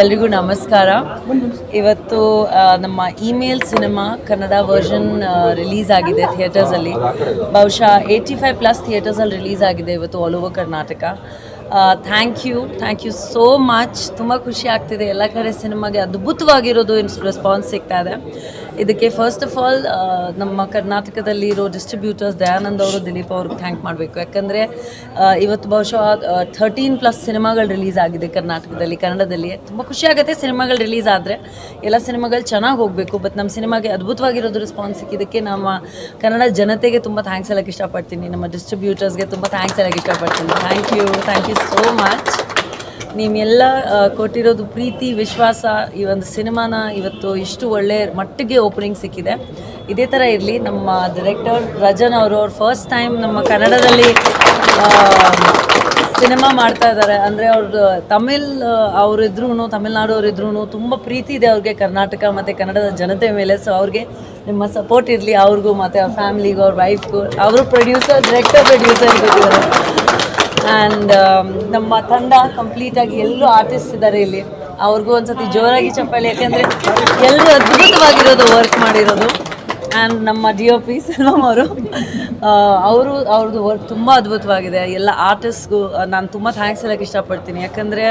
ಎಲ್ರಿಗೂ ನಮಸ್ಕಾರ. ಇವತ್ತು ನಮ್ಮ email cinema Kannada version release ಆಗಿದೆ ಥಿಯೇಟರ್ಸಲ್ಲಿ. ಬಹುಶಃ 85+ ಥಿಯೇಟರ್ಸಲ್ಲಿ ರಿಲೀಸ್ ಆಗಿದೆ ಇವತ್ತು all over Karnataka. Thank you so much. ತುಂಬ ಖುಷಿ ಆಗ್ತಿದೆ. ಎಲ್ಲ ಕಡೆ ಸಿನಿಮಾಗೆ ಅದ್ಭುತವಾಗಿರೋದು ರೆಸ್ಪಾನ್ಸ್ ಸಿಗ್ತಾ ಇದೆ. ಇದಕ್ಕೆ ಫಸ್ಟ್ ಆಫ್ ಆಲ್ ನಮ್ಮ ಕರ್ನಾಟಕದಲ್ಲಿರೋ ಡಿಸ್ಟ್ರಿಬ್ಯೂಟರ್ಸ್ ದಯಾನಂದ್ ಅವರು, ದಿಲೀಪ್ ಅವ್ರಿಗೆ ಥ್ಯಾಂಕ್ ಮಾಡಬೇಕು. ಯಾಕಂದರೆ ಇವತ್ತು ಬಹುಶಃ 13+ ಸಿನಿಮಾಗಳು ರಿಲೀಸ್ ಆಗಿದೆ ಕರ್ನಾಟಕದಲ್ಲಿ, ಕನ್ನಡದಲ್ಲಿ. ತುಂಬ ಖುಷಿ ಆಗುತ್ತೆ ಸಿನಿಮಾಗಳು ರಿಲೀಸ್ ಆದರೆ. ಎಲ್ಲ ಸಿನಿಮಾಗಳು ಚೆನ್ನಾಗಿ ಹೋಗಬೇಕು. ಬಟ್ ನಮ್ಮ ಸಿನಿಮಾಗೆ ಅದ್ಭುತವಾಗಿರೋದು ರೆಸ್ಪಾನ್ಸ್ ಸಿಕ್ಕಿದ್ದಕ್ಕೆ ನಮ್ಮ ಕನ್ನಡ ಜನತೆಗೆ ತುಂಬ ಥ್ಯಾಂಕ್ಸ್ ಹೇಳೋಕ್ಕೆ ಇಷ್ಟಪಡ್ತೀನಿ. ನಮ್ಮ ಡಿಸ್ಟ್ರಿಬ್ಯೂಟರ್ಸ್ಗೆ ತುಂಬ ಥ್ಯಾಂಕ್ಸ್ ಹೇಳೋಕ್ಕೆ ಇಷ್ಟಪಡ್ತೀನಿ. Thank you so much. ನೀವೆಲ್ಲ ಕೊಟ್ಟಿರೋದು ಪ್ರೀತಿ, ವಿಶ್ವಾಸ, ಈ ಒಂದು ಸಿನಿಮಾನ ಇವತ್ತು ಇಷ್ಟು ಒಳ್ಳೆ ಮಟ್ಟಿಗೆ ಓಪನಿಂಗ್ ಸಿಕ್ಕಿದೆ. ಇದೇ ಥರ ಇರಲಿ. ನಮ್ಮ ಡೈರೆಕ್ಟರ್ ರಜನ್ ಅವರು ಫಸ್ಟ್ ಟೈಮ್ ನಮ್ಮ ಕನ್ನಡದಲ್ಲಿ ಸಿನಿಮಾ ಮಾಡ್ತಾ ಇದ್ದಾರೆ. ಅಂದರೆ ಅವ್ರದ್ದು ಅವರಿದ್ರೂ ತಮಿಳ್ನಾಡು ಅವರಿದ್ರೂ ತುಂಬ ಪ್ರೀತಿ ಇದೆ ಅವ್ರಿಗೆ ಕರ್ನಾಟಕ ಮತ್ತು ಕನ್ನಡದ ಜನತೆ ಮೇಲೆ. ಸೊ ಅವ್ರಿಗೆ ನಿಮ್ಮ ಸಪೋರ್ಟ್ ಇರಲಿ, ಅವ್ರಿಗೂ ಮತ್ತು ಅವ್ರ ಫ್ಯಾಮಿಲಿಗೂ, ಅವ್ರ ವೈಫ್ಗೂ. ಅವರು ಡೈರೆಕ್ಟರ್ ಪ್ರೊಡ್ಯೂಸರ್ ಇದ್ದಾರೆ. ಆ್ಯಂಡ್ ನಮ್ಮ ತಂಡ ಕಂಪ್ಲೀಟಾಗಿ ಎಲ್ಲರೂ ಆರ್ಟಿಸ್ಟ್ ಇದ್ದಾರೆ ಇಲ್ಲಿ. ಅವ್ರಿಗೂ ಒಂದು ಸತಿ ಜೋರಾಗಿ ಚಪ್ಪಾಳೆ. ಯಾಕೆಂದರೆ ಎಲ್ಲರೂ ಅದ್ಭುತವಾಗಿರೋದು ವರ್ಕ್ ಮಾಡಿರೋದು. ಆ್ಯಂಡ್ ನಮ್ಮ DOP ಸೆಲ್ವಮ್ ಅವ್ರದ್ದು ವರ್ಕ್ ತುಂಬ ಅದ್ಭುತವಾಗಿದೆ. ಎಲ್ಲ ಆರ್ಟಿಸ್ಟ್ಗೂ ನಾನು ತುಂಬ ಥ್ಯಾಂಕ್ಸ್ ಹೇಳೋಕ್ಕೆ ಇಷ್ಟಪಡ್ತೀನಿ. ಯಾಕಂದರೆ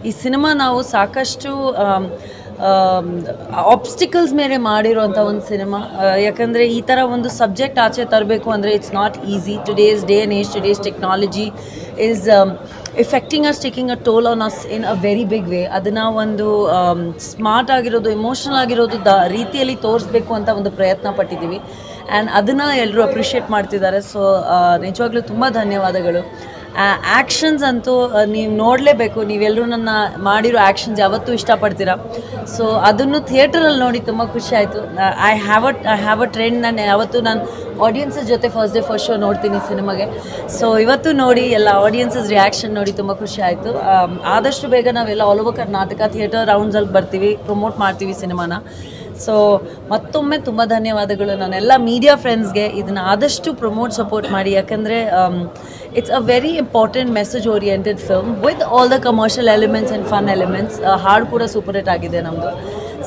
ಈ ಸಿನಿಮಾ ನಾವು ಸಾಕಷ್ಟು ಆಬ್ಸ್ಟಿಕಲ್ಸ್ ಮೇಲೆ ಮಾಡಿರೋಂಥ ಒಂದು ಸಿನಿಮಾ. ಯಾಕಂದರೆ ಈ ಥರ ಒಂದು ಸಬ್ಜೆಕ್ಟ್ ಆಚೆ ತರಬೇಕು ಅಂದರೆ it's not easy. Today's day and age, today's technology is affecting us, taking a toll on us in a very big way. ಅದನ್ನು ಒಂದು ಸ್ಮಾರ್ಟ್ ಆಗಿರೋದು, ಎಮೋಷ್ನಲ್ ಆಗಿರೋದು ರೀತಿಯಲ್ಲಿ ತೋರಿಸ್ಬೇಕು ಅಂತ ಒಂದು ಪ್ರಯತ್ನ ಪಟ್ಟಿದ್ದೀವಿ. ಆ್ಯಂಡ್ ಅದನ್ನು ಎಲ್ಲರೂ ಅಪ್ರಿಷಿಯೇಟ್ ಮಾಡ್ತಿದ್ದಾರೆ. ಸೊ ನಿಜವಾಗ್ಲೂ ತುಂಬ ಧನ್ಯವಾದಗಳು. ಆ್ಯಕ್ಷನ್ಸ್ ಅಂತೂ ನೀವು ನೋಡಲೇಬೇಕು. ನೀವೆಲ್ಲರೂ ನನ್ನ ಮಾಡಿರೋ ಆ್ಯಕ್ಷನ್ಸ್ ಯಾವತ್ತೂ ಇಷ್ಟಪಡ್ತೀರಾ. ಸೊ ಅದನ್ನು ಥಿಯೇಟರಲ್ಲಿ ನೋಡಿ ತುಂಬ ಖುಷಿ ಆಯಿತು. I have a trend. ನಾನು ಯಾವತ್ತೂ ನಾನು ಆಡಿಯನ್ಸಸ್ ಜೊತೆ ಫಸ್ಟ್ ಡೇ ಫಸ್ಟ್ ಶೋ ನೋಡ್ತೀನಿ ಸಿನಿಮಾಗೆ. ಸೊ ಇವತ್ತು ನೋಡಿ ಎಲ್ಲ ಆಡಿಯನ್ಸಸ್ ರಿಯಾಕ್ಷನ್ ನೋಡಿ ತುಂಬ ಖುಷಿ ಆಯಿತು. ಆದಷ್ಟು ಬೇಗ ನಾವೆಲ್ಲ ಆಲ್ ಓವರ್ ಕರ್ನಾಟಕ ಥಿಯೇಟರ್ ರೌಂಡ್ಸಲ್ಲಿ ಬರ್ತೀವಿ, ಪ್ರಮೋಟ್ ಮಾಡ್ತೀವಿ ಸಿನಿಮಾನ. ಸೊ ಮತ್ತೊಮ್ಮೆ ತುಂಬ ಧನ್ಯವಾದಗಳು ನನ್ನೆಲ್ಲ ಮೀಡಿಯಾ ಫ್ರೆಂಡ್ಸ್ಗೆ. ಇದನ್ನು ಆದಷ್ಟು ಸಪೋರ್ಟ್ ಮಾಡಿ. ಯಾಕಂದರೆ it's a very important message oriented film with all the commercial elements and fun elements. ಹಾಡು ಕೂಡ ಸೂಪರ್ ಹಿಟ್ ಆಗಿದೆ ನಮ್ಮದು.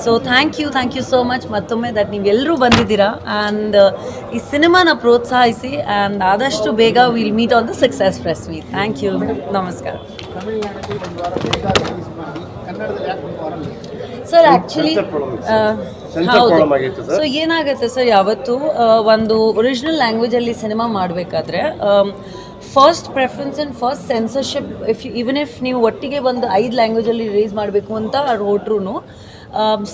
So thank you so much ಮತ್ತೊಮ್ಮೆ ದಟ್ ನೀವೆಲ್ಲರೂ ಬಂದಿದ್ದೀರಾ. ಆ್ಯಂಡ್ ಈ ಸಿನಿಮಾನ ಪ್ರೋತ್ಸಾಹಿಸಿ. ಆ್ಯಂಡ್ ಆದಷ್ಟು ಬೇಗ will meet on the success press meet. Thank you. ನಮಸ್ಕಾರ ಸರ್. ಆ್ಯಕ್ಚುಲಿ ಹೌದು. ಸೊ ಏನಾಗುತ್ತೆ ಸರ್, ಯಾವತ್ತು ಒಂದು ಒರಿಜಿನಲ್ ಲ್ಯಾಂಗ್ವೇಜಲ್ಲಿ ಸಿನಿಮಾ ಮಾಡಬೇಕಾದ್ರೆ first preference and first censorship, even if ನೀವು ಒಟ್ಟಿಗೆ ಒಂದು 5 ಲ್ಯಾಂಗ್ವೇಜಲ್ಲಿ ರಿಲೀಸ್ ಮಾಡಬೇಕು ಅಂತ ಹೊರಟ್ರೂ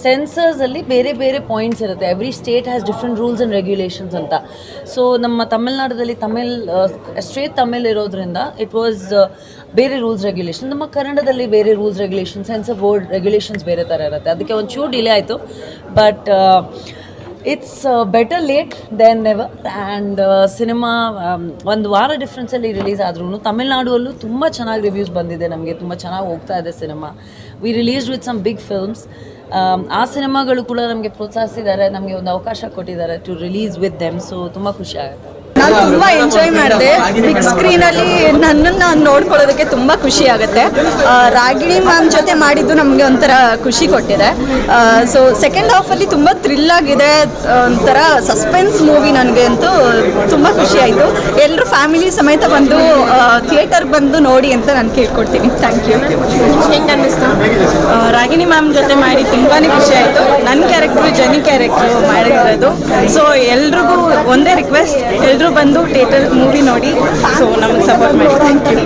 ಸೆನ್ಸರ್ಸಲ್ಲಿ ಬೇರೆ ಬೇರೆ ಪಾಯಿಂಟ್ಸ್ ಇರುತ್ತೆ. Every state has different rules and regulations ಅಂತ. ಸೊ ನಮ್ಮ ತಮಿಳ್ನಾಡಲ್ಲಿ ಸ್ಟ್ರೇಟ್ ತಮಿಳ್ ಇರೋದ್ರಿಂದ ಇಟ್ ವಾಸ್ ಬೇರೆ ರೂಲ್ಸ್ ರೆಗ್ಯುಲೇಷನ್. ನಮ್ಮ ಕನ್ನಡದಲ್ಲಿ ಬೇರೆ rules regulation, censor board regulations ಬೇರೆ ಥರ ಇರುತ್ತೆ. ಅದಕ್ಕೆ ಒಂಚೂರು ಡಿಲೇ ಆಯಿತು. But it's better late than never. And cinema ಒಂದು ವಾರ ಡಿಫ್ರೆನ್ಸಲ್ಲಿ ರಿಲೀಸ್ ಆದ್ರೂ ತಮಿಳ್ನಾಡಲ್ಲೂ ತುಂಬ ಚೆನ್ನಾಗಿ ರಿವ್ಯೂಸ್ ಬಂದಿದೆ. ನಮಗೆ ತುಂಬ ಚೆನ್ನಾಗಿ ಹೋಗ್ತಾ ಇದೆ cinema. We released with some big films. ಆ ಸಿನಿಮಾಗಳು ಕೂಡ ನಮಗೆ ಪ್ರೋತ್ಸಾಹಿಸಿದ್ದಾರೆ, ನಮಗೆ ಒಂದು ಅವಕಾಶ ಕೊಟ್ಟಿದ್ದಾರೆ to release with them. So ತುಂಬ ಖುಷಿ ಆಗುತ್ತೆ. ನಾನು ತುಂಬ ಎಂಜಾಯ್ ಮಾಡಿದೆ. ಬಿಗ್ ಸ್ಕ್ರೀನಲ್ಲಿ ನನ್ನನ್ನು ನೋಡ್ಕೊಳ್ಳೋದಕ್ಕೆ ತುಂಬ ಖುಷಿ ಆಗುತ್ತೆ. ರಾಗಿಣಿ ಮ್ಯಾಮ್ ಜೊತೆ ಮಾಡಿದ್ದು ನಮಗೆ ಒಂಥರ ಖುಷಿ ಕೊಟ್ಟಿದೆ. ಸೊ ಸೆಕೆಂಡ್ ಹಾಫಲ್ಲಿ ತುಂಬ ಥ್ರಿಲ್ ಆಗಿದೆ. ಒಂಥರ ಸಸ್ಪೆನ್ಸ್ ಮೂವಿ. ನನಗೆ ಅಂತೂ ತುಂಬ ಖುಷಿ ಆಯಿತು. ಎಲ್ಲರೂ ಫ್ಯಾಮಿಲಿ ಸಮೇತ ಬಂದು ಥಿಯೇಟರ್ಗೆ ಬಂದು ನೋಡಿ ಅಂತ ನಾನು ಕೇಳ್ಕೊಡ್ತೀನಿ. Thank you. ಹೆಂಗೆ ಅನ್ನಿಸ್ತು? ರಾಗಿಣಿ ಮ್ಯಾಮ್ ಜೊತೆ ಮಾಡಿ ತುಂಬಾ ಖುಷಿ ಆಯಿತು. ನನ್ನ ಕ್ಯಾರೆಕ್ಟ್ರು ಜನಿ ಕ್ಯಾರೆಕ್ಟ್ರು ಮಾಡಿರೋದು. ಸೊ ಎಲ್ರಿಗೂ ಒಂದೇ ರಿಕ್ವೆಸ್ಟ್, ಎಲ್ಲರೂ ಬಂದು ಥಿಯೇಟರ್ ಮೂವಿ ನೋಡಿ. ಸೊ ನಮಗೆ ಸಪೋರ್ಟ್ ಮಾಡಿ. Thank you.